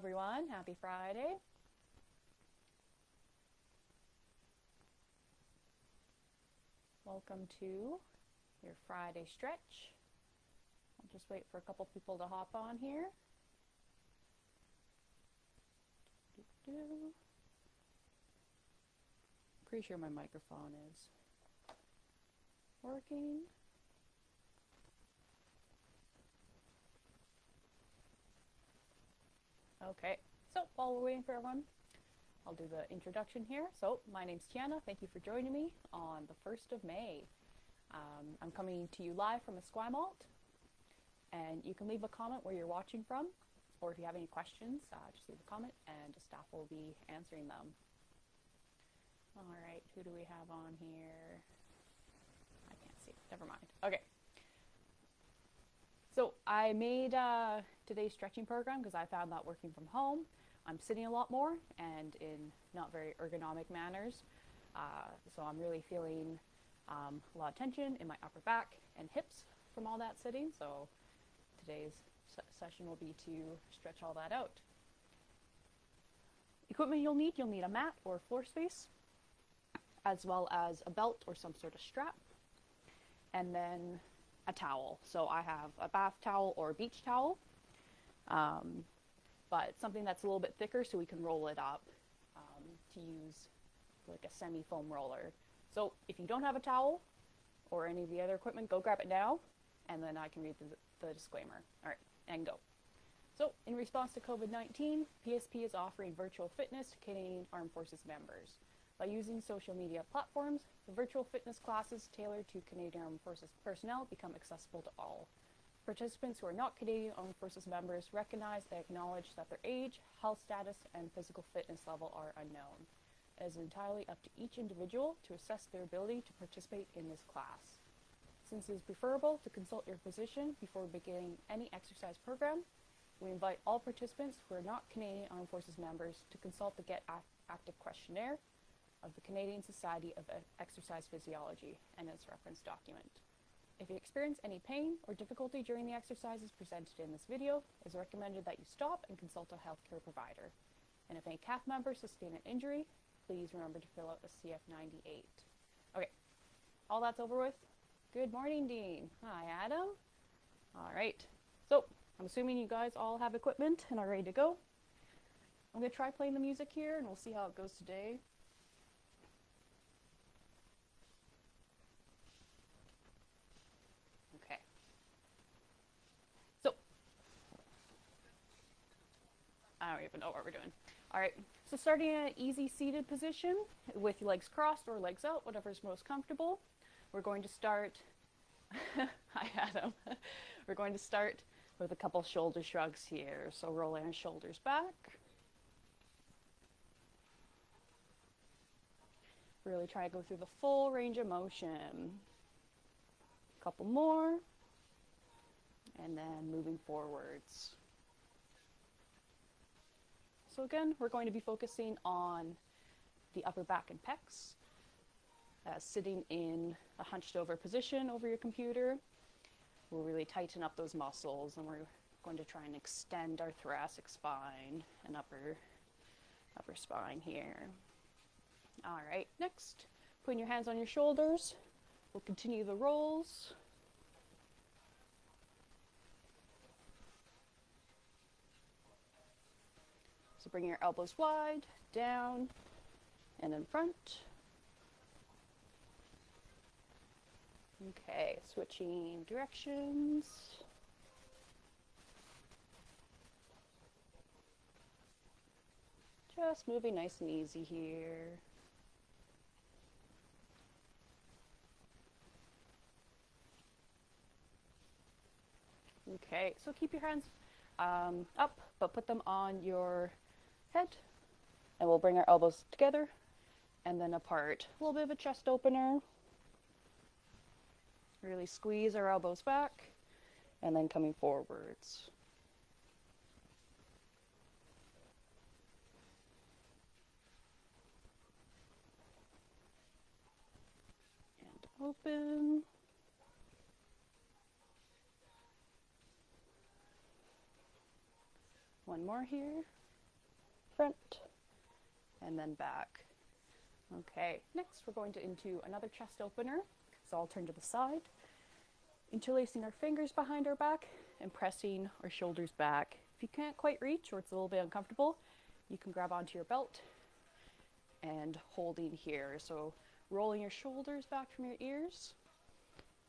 everyone. Happy Friday. Welcome to your Friday stretch. I'll just wait for a couple people to hop on here. Pretty sure my microphone is working. Okay, so while we're waiting for everyone, I'll do the introduction here. So my name's Tiana. Thank you for joining me on the 1st of May. I'm coming to you live from Esquimalt, and you can leave a comment where you're watching from, or if you have any questions, just leave a comment and the staff will be answering them. All right, who do we have on here? I can't see, never mind. Okay. So I made today's stretching program because I found that working from home, I'm sitting a lot more and in not very ergonomic manners. So I'm really feeling a lot of tension in my upper back and hips from all that sitting. So today's session will be to stretch all that out. Equipment you'll need a mat or floor space, as well as a belt or some sort of strap, and then a towel. So I have a bath towel or a beach towel, but something that's a little bit thicker so we can roll it up to use like a semi-foam roller. So if you don't have a towel or any of the other equipment, go grab it now, and then I can read the disclaimer. All right, and go. So in response to COVID-19, PSP is offering virtual fitness to Canadian Armed Forces members. By using social media platforms, the virtual fitness classes tailored to Canadian Armed Forces personnel become accessible to all. Participants who are not Canadian Armed Forces members recognize and acknowledge that their age, health status, and physical fitness level are unknown. It is entirely up to each individual to assess their ability to participate in this class. Since it is preferable to consult your physician before beginning any exercise program, we invite all participants who are not Canadian Armed Forces members to consult the Get Active questionnaire of the Canadian Society of Exercise Physiology and its reference document. If you experience any pain or difficulty during the exercises presented in this video, it is recommended that you stop and consult a healthcare provider. And if any CAF members sustain an injury, please remember to fill out a CF98. Okay, all that's over with. Good morning, Dean. Hi, Adam. All right, so I'm assuming you guys all have equipment and are ready to go. I'm gonna try playing the music here and we'll see how it goes today. Okay. So, I don't even know what we're doing. All right, so starting in an easy seated position with legs crossed or legs out, whatever's most comfortable. We're going to start, hi Adam, we're going to start with a couple shoulder shrugs here. So rolling our shoulders back. Really try to go through the full range of motion. A couple more, and then moving forwards. So again, we're going to be focusing on the upper back and pecs. Sitting in a hunched over position over your computer will really tighten up those muscles, and we're going to try and extend our thoracic spine and upper spine here. All right, next, putting your hands on your shoulders. We'll continue the rolls. So bring your elbows wide, down, and in front. Okay, switching directions. Just moving nice and easy here. Okay, so keep your hands up, but put them on your head, and we'll bring our elbows together and then apart. A little bit of a chest opener. Really squeeze our elbows back, and then coming forwards. And open. One more here. front, and then back. Okay, next we're going to into another chest opener. So I'll turn to the side, interlacing our fingers behind our back and pressing our shoulders back. If you can't quite reach or it's a little bit uncomfortable, you can grab onto your belt and holding here. So rolling your shoulders back from your ears.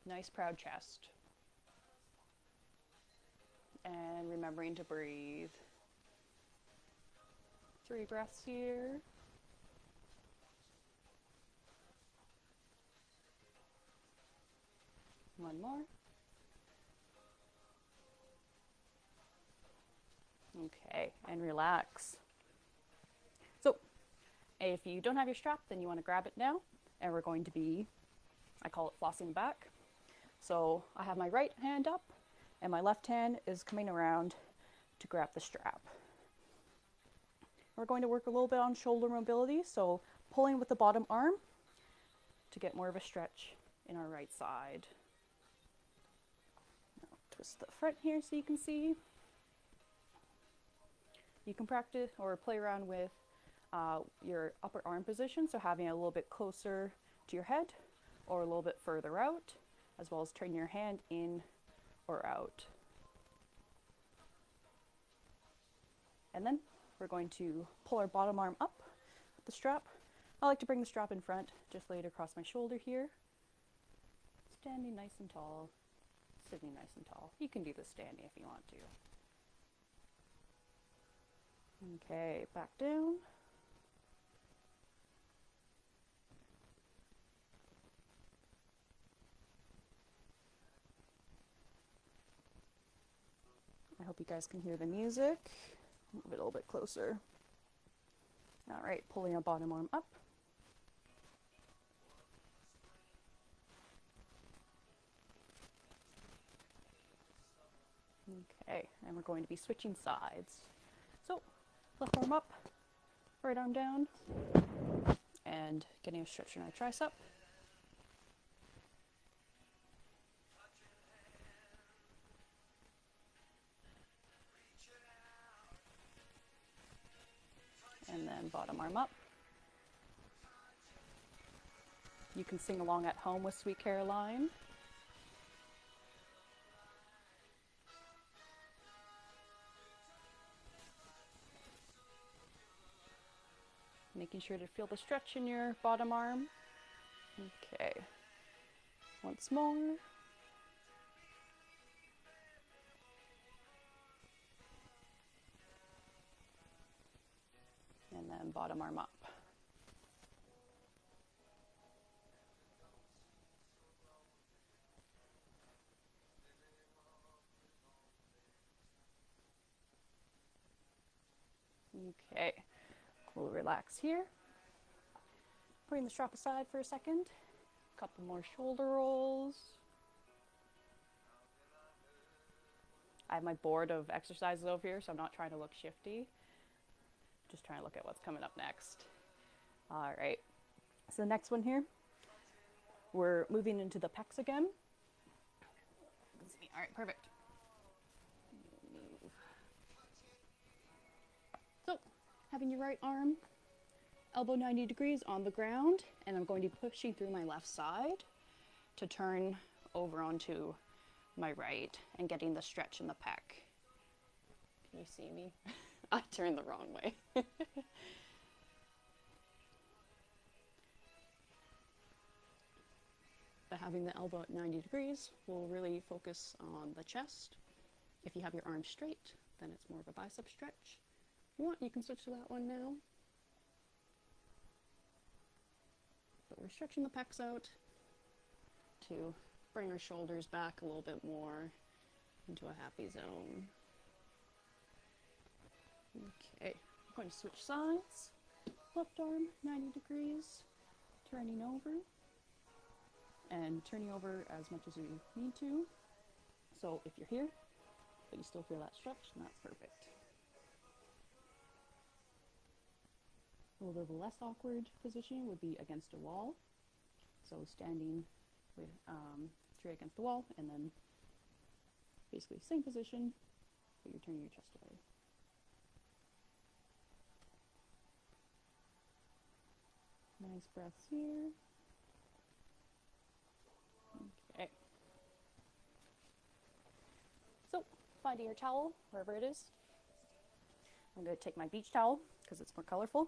Nice proud chest. And remembering to breathe. 3 breaths here. One more. Okay, and relax. So, if you don't have your strap, then you want to grab it now. And we're going to be, I call it flossing back. So I have my right hand up, and my left hand is coming around to grab the strap. We're going to work a little bit on shoulder mobility, so pulling with the bottom arm to get more of a stretch in our right side. Now, twist the front here so you can see. You can practice or play around with your upper arm position, so having it a little bit closer to your head or a little bit further out, as well as turning your hand in or out. And then we're going to pull our bottom arm up with the strap. I like to bring the strap in front, just lay it across my shoulder here. Standing nice and tall, sitting nice and tall. You can do this standing if you want to. Okay, back down. I hope you guys can hear the music. Move it a little bit closer. All right, pulling our bottom arm up. Okay, and we're going to be switching sides. So, left arm up, right arm down, and getting a stretch in our tricep. And then bottom arm up. You can sing along at home with Sweet Caroline. Making sure to feel the stretch in your bottom arm. Okay. Once more. And then bottom arm up. Okay, we'll relax here. Putting the strap aside for a second. A couple more shoulder rolls. I have my board of exercises over here, so I'm not trying to look shifty. Just trying to look at what's coming up next. All right, so the next one here, we're moving into the pecs again. All right, perfect. So, having your right arm, elbow 90 degrees on the ground, and I'm going to be pushing through my left side to turn over onto my right and getting the stretch in the pec. Can you see me? I turned the wrong way. But having the elbow at 90 degrees will really focus on the chest. If you have your arms straight, then it's more of a bicep stretch. If you want, you can switch to that one now. But we're stretching the pecs out to bring our shoulders back a little bit more into a happy zone. Okay, I'm going to switch sides. Left arm, 90 degrees, turning over. And turning over as much as you need to. So if you're here, but you still feel that stretch, then that's perfect. A little bit of a less awkward position would be against a wall. So standing with straight against the wall, and then basically same position, but you're turning your chest away. Nice breaths here. Okay. So, finding your towel, wherever it is. I'm going to take my beach towel because it's more colorful.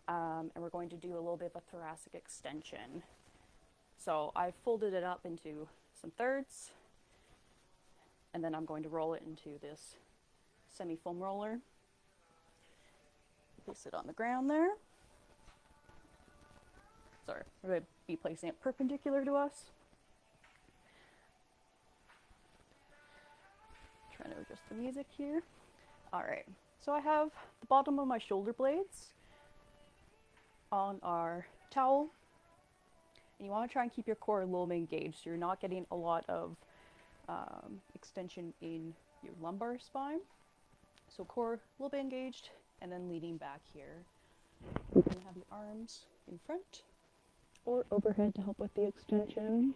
And we're going to do a little bit of a thoracic extension. So I've folded it up into some thirds, and then I'm going to roll it into this semi-foam roller. Place it on the ground there. Sorry, we're going to be placing it perpendicular to us. Trying to adjust the music here. All right, so I have the bottom of my shoulder blades on our towel. And you want to try and keep your core a little bit engaged so you're not getting a lot of extension in your lumbar spine. So core a little bit engaged, and then leaning back here. You can have your arms in front or overhead to help with the extension.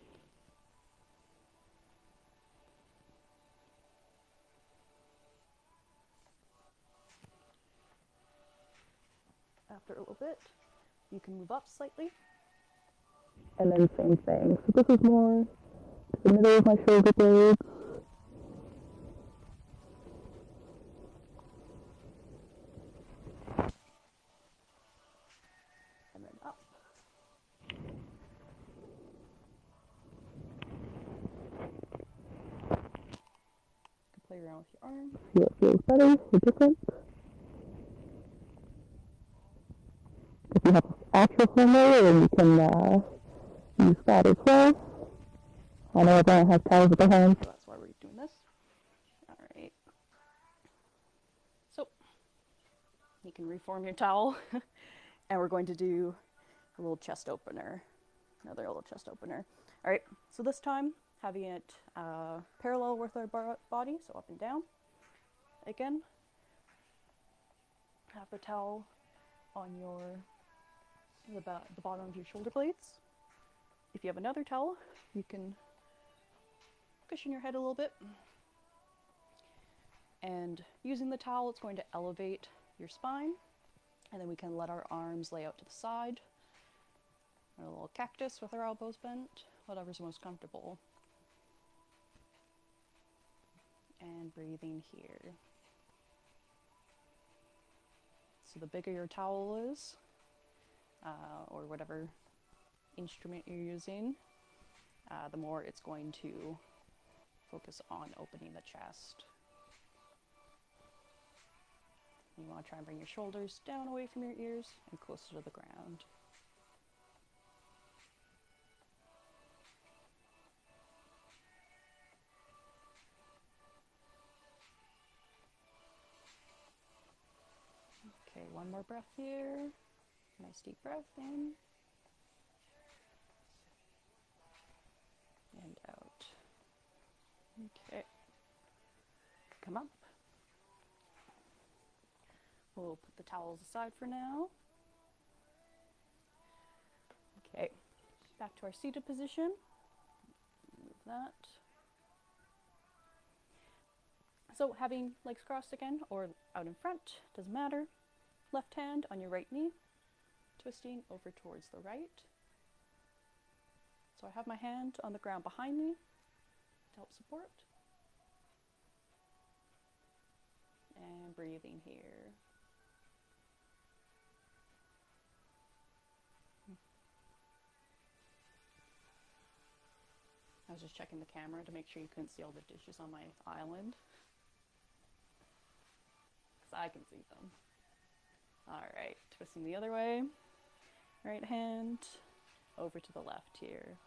After a little bit, you can move up slightly. And then same thing. So this is more to the middle of my shoulder blades. And then up. You can play around with your arm. See what feels better or different. If you have actual foam roller, you can use that as well. I know everyone has towels at their home, so that's why we're doing this. All right. So you can reform your towel, and we're going to do a little chest opener, another little chest opener. All right. So this time, having it parallel with our body, so up and down. Again, have the towel on the bottom of your shoulder blades. If you have another towel, you can cushion your head a little bit. And using the towel, it's going to elevate your spine. And then we can let our arms lay out to the side. A little cactus with our elbows bent, whatever's most comfortable. And breathing here. So the bigger your towel is, or whatever instrument you're using, the more it's going to focus on opening the chest. You want to try and bring your shoulders down away from your ears and closer to the ground. Okay, one more breath here. Nice deep breath in. And out. Okay. Come up. We'll put the towels aside for now. Okay. Back to our seated position. Move that. So having legs crossed again or out in front, doesn't matter. Left hand on your right knee, twisting over towards the right. So I have my hand on the ground behind me to help support. And breathing here. I was just checking the camera to make sure you couldn't see all the dishes on my island. Because I can see them. Alright, twisting the other way. Right hand over to the left here.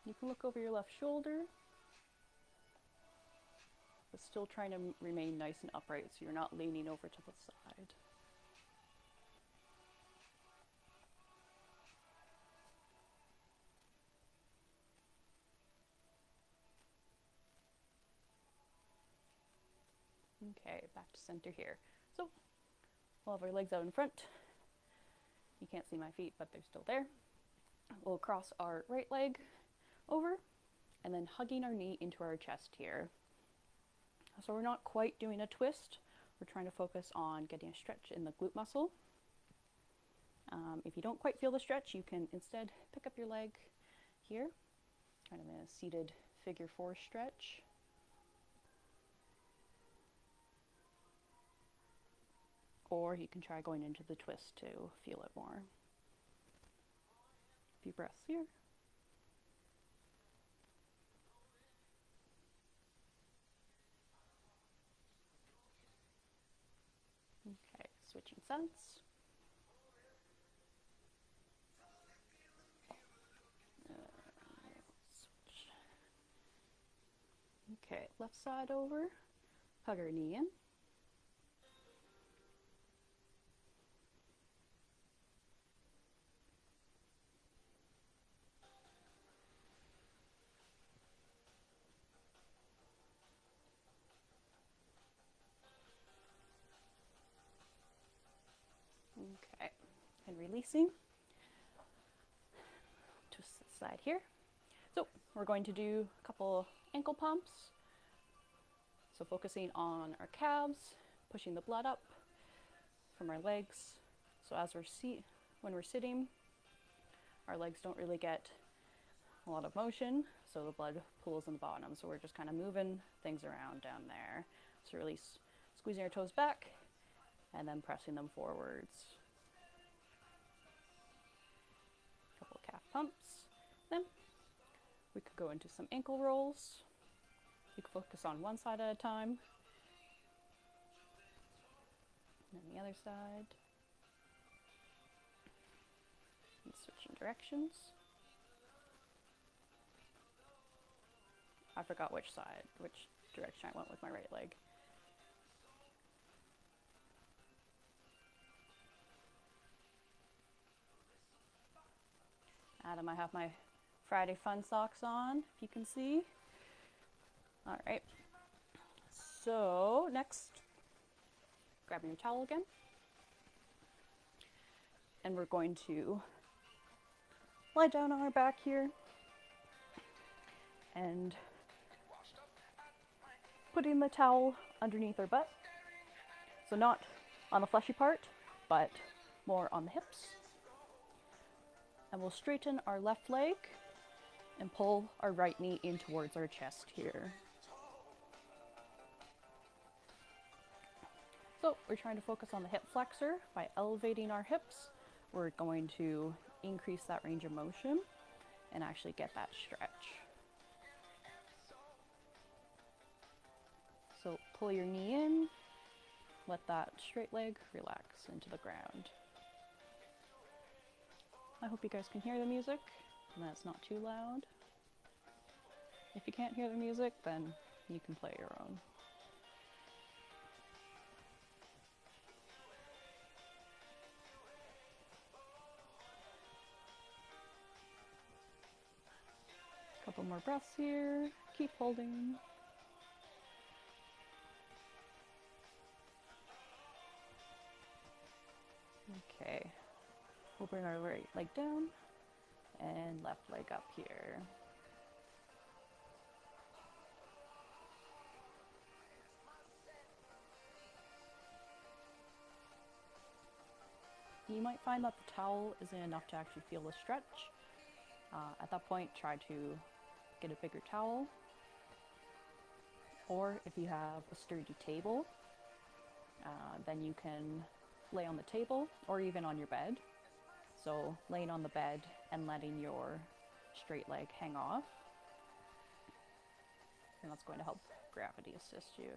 You can look over your left shoulder, but still trying to remain nice and upright so you're not leaning over to the side. Okay, back to center here. So, we'll have our legs out in front. You can't see my feet, but they're still there. We'll cross our right leg over, and then hugging our knee into our chest here. So we're not quite doing a twist. We're trying to focus on getting a stretch in the glute muscle. If you don't quite feel the stretch, you can instead pick up your leg here, kind of in a seated figure 4 stretch. Or you can try going into the twist to feel it more. A few breaths here. Okay, switching sides. Switch. Okay, left side over. Hug our knee in. Okay, and releasing. Twist the side here. So we're going to do a couple ankle pumps. So focusing on our calves, pushing the blood up from our legs. So as when we're sitting, our legs don't really get a lot of motion, so the blood pools in the bottom. So we're just kind of moving things around down there. So really squeezing our toes back and then pressing them forwards. A couple of calf pumps. Then we could go into some ankle rolls. You can focus on one side at a time. And then the other side. And switching directions. I forgot which direction I went with my right leg. Adam, I have my Friday Fun socks on, if you can see. All right. So next, grabbing your towel again. And we're going to lie down on our back here and putting the towel underneath our butt. So not on the fleshy part, but more on the hips. And we'll straighten our left leg and pull our right knee in towards our chest here. So we're trying to focus on the hip flexor. By elevating our hips, we're going to increase that range of motion and actually get that stretch. So pull your knee in, let that straight leg relax into the ground. I hope you guys can hear the music and that it's not too loud. If you can't hear the music, then you can play your own. Couple more breaths here. Keep holding. Okay. We'll bring our right leg down and left leg up here. You might find that the towel isn't enough to actually feel the stretch. At that point, try to get a bigger towel. Or if you have a sturdy table, then you can lay on the table or even on your bed. So laying on the bed and letting your straight leg hang off. And that's going to help gravity assist you.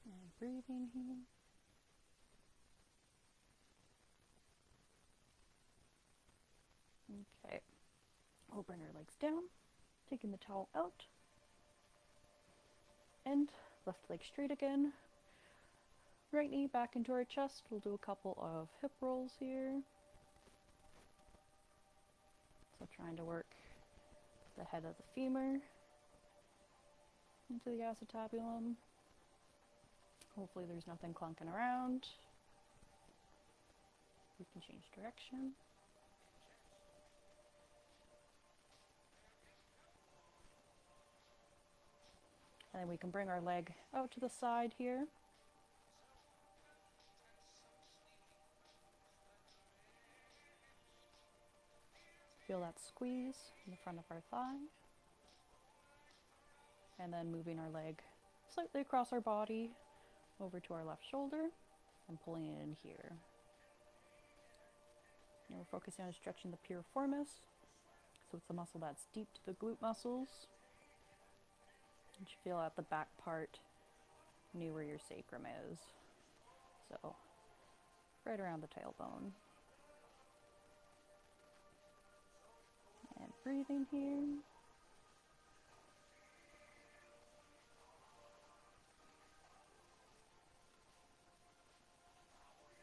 And breathing here. Okay, we'll bring our legs down, taking the towel out, and left leg straight again. Right knee back into our chest. We'll do a couple of hip rolls here. So trying to work the head of the femur into the acetabulum. Hopefully there's nothing clunking around. We can change direction. And we can bring our leg out to the side here. Feel that squeeze in the front of our thigh. And then moving our leg slightly across our body over to our left shoulder and pulling it in here. And we're focusing on stretching the piriformis. So it's the muscle that's deep to the glute muscles. You should feel at the back part near where your sacrum is. So right around the tailbone. And breathing here.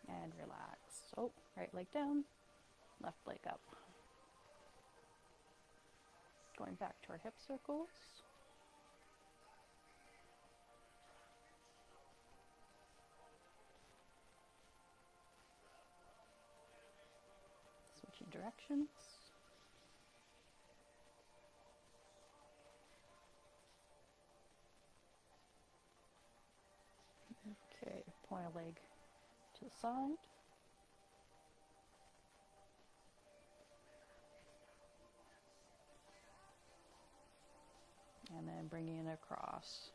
And relax. So right leg down, left leg up. Going back to our hip circles. Switching directions. Okay, point a leg to the side. And then bringing it across.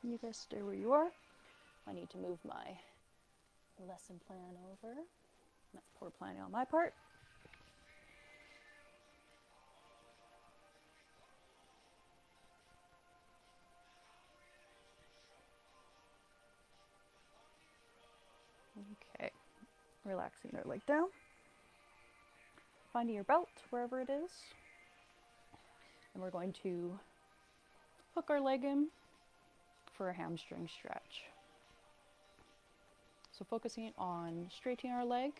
You guys stay where you are. I need to move my lesson plan over. That's poor planning on my part. Okay, relaxing our leg down. Finding your belt wherever it is. And we're going to hook our leg in for a hamstring stretch. So focusing on straightening our leg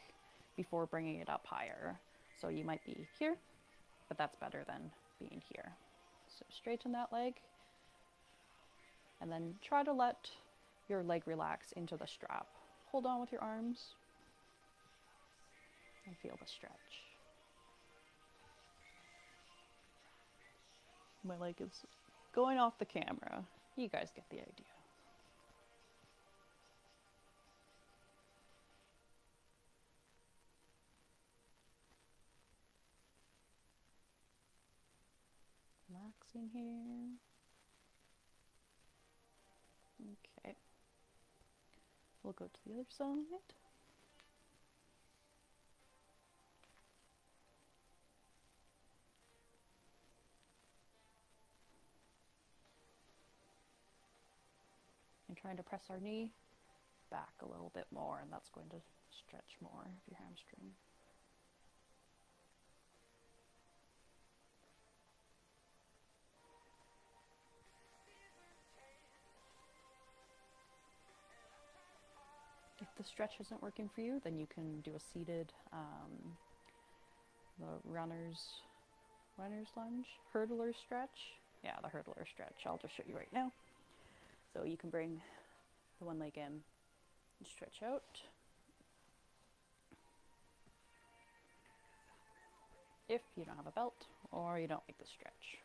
before bringing it up higher. So you might be here, but that's better than being here. So straighten that leg and then try to let your leg relax into the strap. Hold on with your arms and feel the stretch. My leg is going off the camera. You guys get the idea. Relaxing here. Okay. We'll go to the other side. And trying to press our knee back a little bit more, and that's going to stretch more of your hamstring. If the stretch isn't working for you, then you can do a seated, the runner's lunge, hurdler stretch. Yeah, the hurdler stretch. I'll just show you right now. So you can bring the one leg in and stretch out. If you don't have a belt or you don't like the stretch.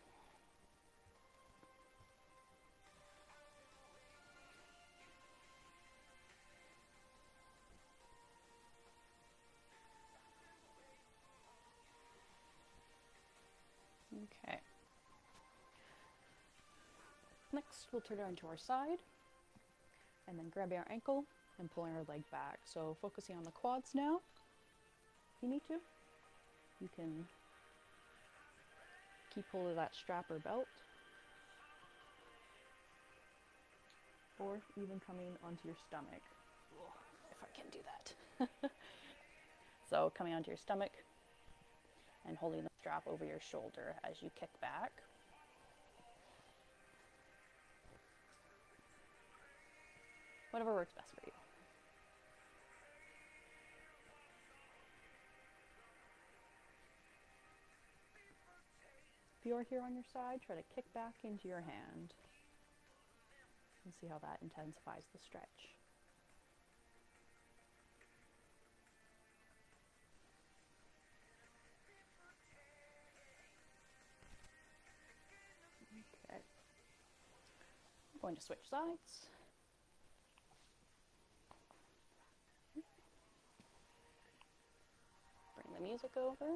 Okay. Next, we'll turn it onto our side and then grabbing our ankle and pulling our leg back. So focusing on the quads now. If you need to, you can keep hold of that strap or belt, or even coming onto your stomach, if I can do that. So coming onto your stomach and holding the strap over your shoulder as you kick back. Whatever works best for you. If you're here on your side, try to kick back into your hand and see how that intensifies the stretch. Going to switch sides. Bring the music over.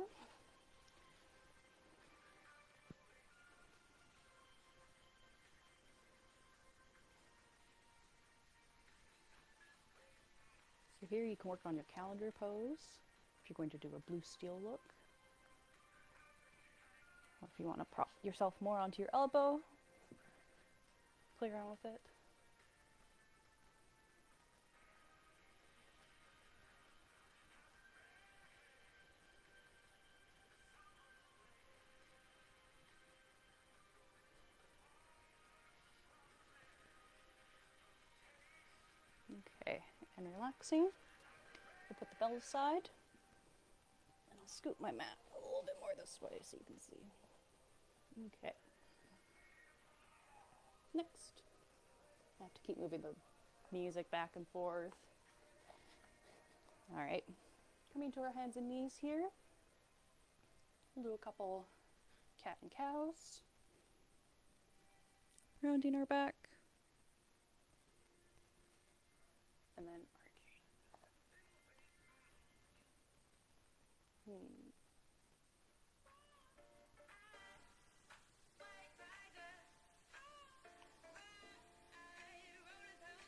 So here you can work on your calendar pose if you're going to do a blue steel look. Or if you want to prop yourself more onto your elbow, play around with it. Okay, and relaxing. I'll put the bell aside, and I'll scoot my mat a little bit more this way so you can see. Okay. Next, I have to keep moving the music back and forth. All right, coming to our hands and knees here. We'll do a couple cat and cows. Rounding our back. And then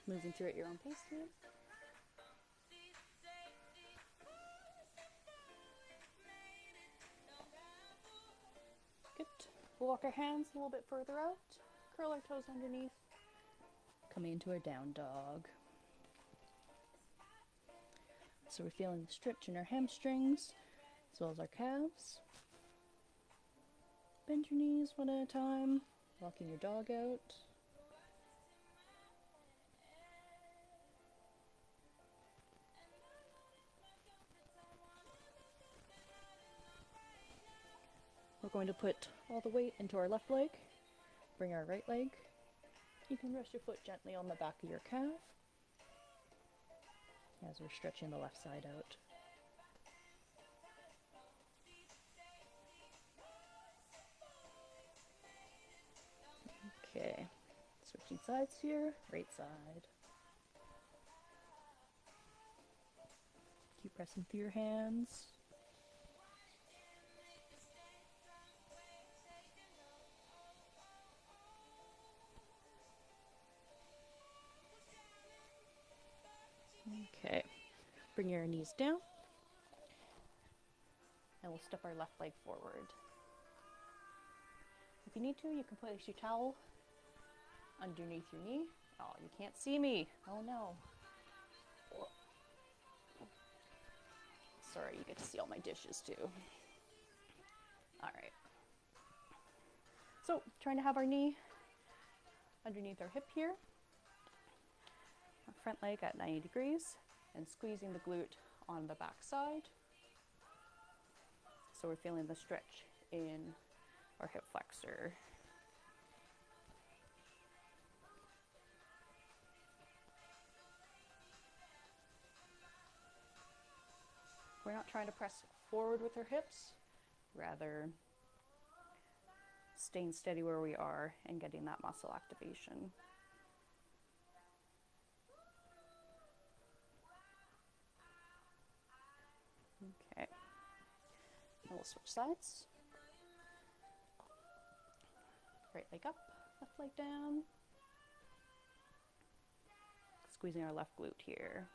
moving through at your own pace here. Good. We'll walk our hands a little bit further out. Curl our toes underneath. Coming into our down dog. So we're feeling the stretch in our hamstrings as well as our calves. Bend your knees one at a time, walking your dog out. We're going to put all the weight into our left leg. Bring our right leg. You can rest your foot gently on the back of your calf as we're stretching the left side out. Okay, switching sides here, right side. Keep pressing through your hands. Okay, bring your knees down, and we'll step our left leg forward. If you need to, you can place your towel underneath your knee. Oh, you can't see me. Oh no. Sorry, you get to see all my dishes too. All right. So, trying to have our knee underneath our hip here. Our front leg at 90 degrees and squeezing the glute on the back side. So we're feeling the stretch in our hip flexor. We're not trying to press forward with our hips, rather staying steady where we are and getting that muscle activation. Okay, and we'll switch sides. Right leg up, left leg down. Squeezing our left glute here.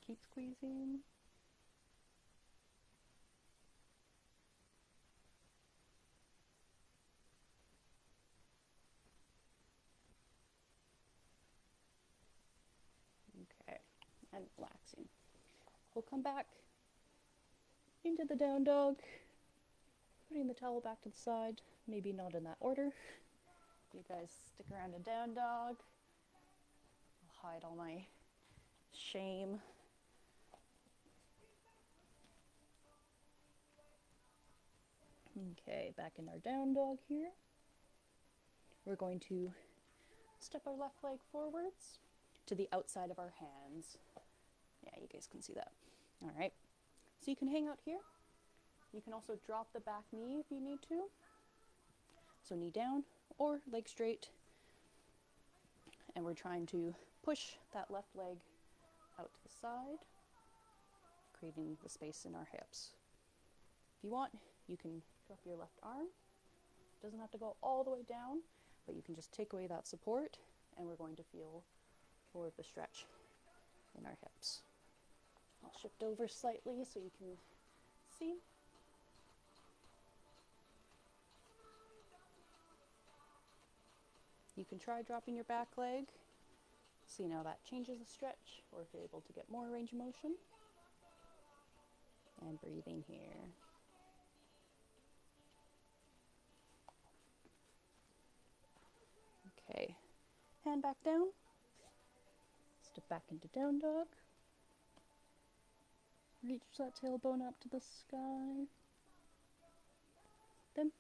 Keep squeezing. Okay, and relaxing. We'll come back into the down dog, putting the towel back to the side, maybe not in that order. You guys stick around in down dog. I'll hide all my shame. Okay, back in our down dog here. We're going to step our left leg forwards to the outside of our hands. Yeah, you guys can see that. All right. So you can hang out here. You can also drop the back knee if you need to. So knee down or leg straight. And we're trying to push that left leg out to the side, creating the space in our hips. If you want, you can drop your left arm. It doesn't have to go all the way down, but you can just take away that support, and we're going to feel more of the stretch in our hips. I'll shift over slightly so you can see. You can try dropping your back leg. See now that changes the stretch, or if you're able to get more range of motion. And breathing here. Okay, hand back down. Step back into down dog. Reach that tailbone up to the sky. Then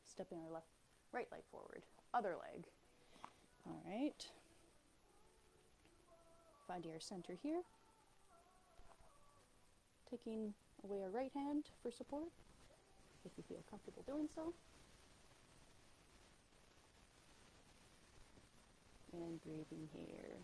stepping our right leg forward. Other leg. All right. Find your center here. Taking away our right hand for support, if you feel comfortable doing so. And breathing here.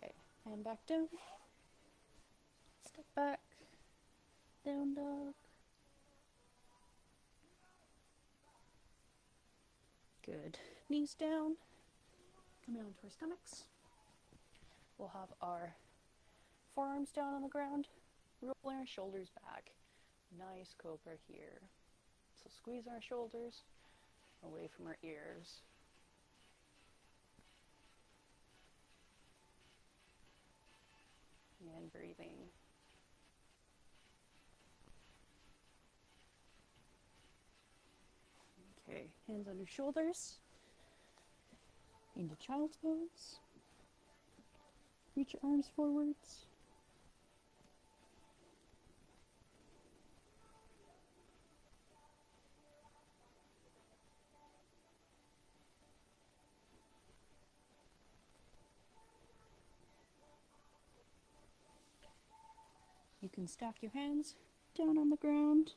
Okay, hand back down. Step back. Down dog. Good. Knees down. Coming onto our stomachs. We'll have our forearms down on the ground. Rolling our shoulders back. Nice cobra here. So squeeze our shoulders away from our ears. And breathing. Okay, hands on your shoulders. Into child's pose. Reach your arms forwards. You can stack your hands down on the ground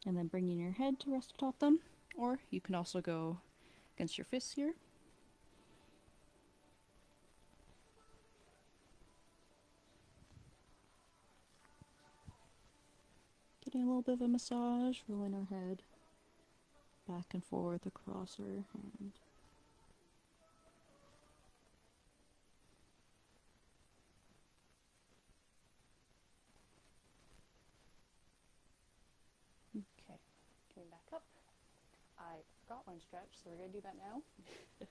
and then bringing your head to rest atop them, or you can also go against your fists here. Getting a little bit of a massage, rolling our head back and forth across our hand. Okay, coming back up. I forgot one stretch, so we're going to do that now.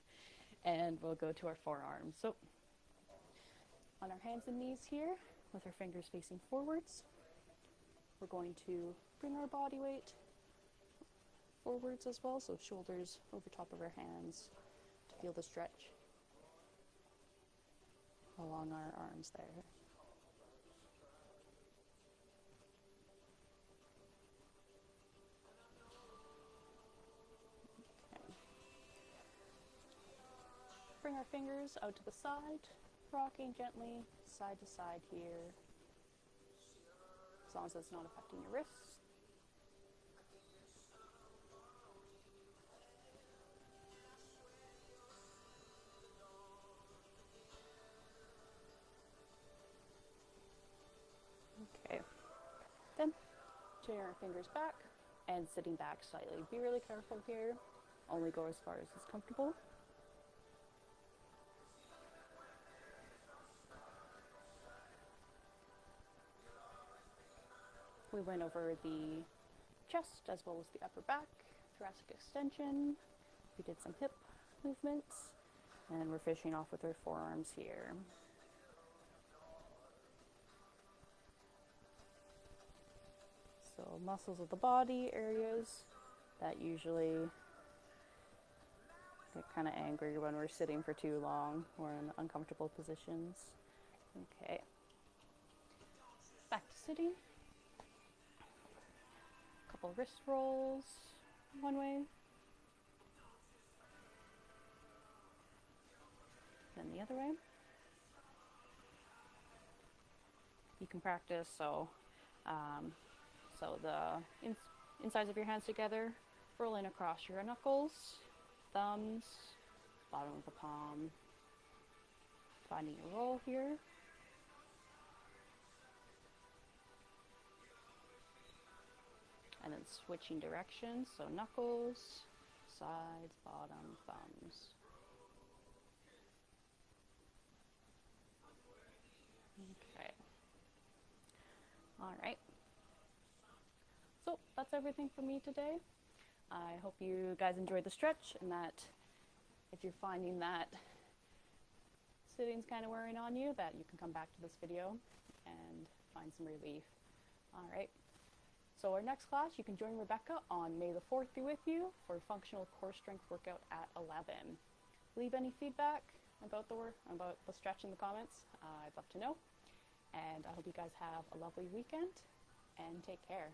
And we'll go to our forearms. So, on our hands and knees here, with our fingers facing forwards, we're going to bring our body weight forwards as well, so shoulders over top of our hands to feel the stretch along our arms there. Okay. Bring our fingers out to the side, rocking gently side to side here, as long as it's not affecting your wrists. Okay, then turning our fingers back and sitting back slightly. Be really careful here, only go as far as is comfortable. We went over the chest as well as the upper back, thoracic extension. We did some hip movements, and we're finishing off with our forearms here. So muscles of the body, areas that usually Get kind of angry when we're sitting for too long or in uncomfortable positions. Okay. Back to sitting. Couple wrist rolls one way. Then the other way. You can practice so the insides of your hands together, rolling across your knuckles, thumbs, bottom of the palm, finding your roll here. And then switching directions, so knuckles, sides, bottom, thumbs. Okay. All right. So that's everything for me today. I hope you guys enjoyed the stretch and that if you're finding that sitting's kind of wearing on you, that you can come back to this video and find some relief. All right. So our next class, you can join Rebecca on May the 4th be with you for functional core strength workout at 11. Leave any feedback about the stretch in the comments. I'd love to know. And I hope you guys have a lovely weekend and take care.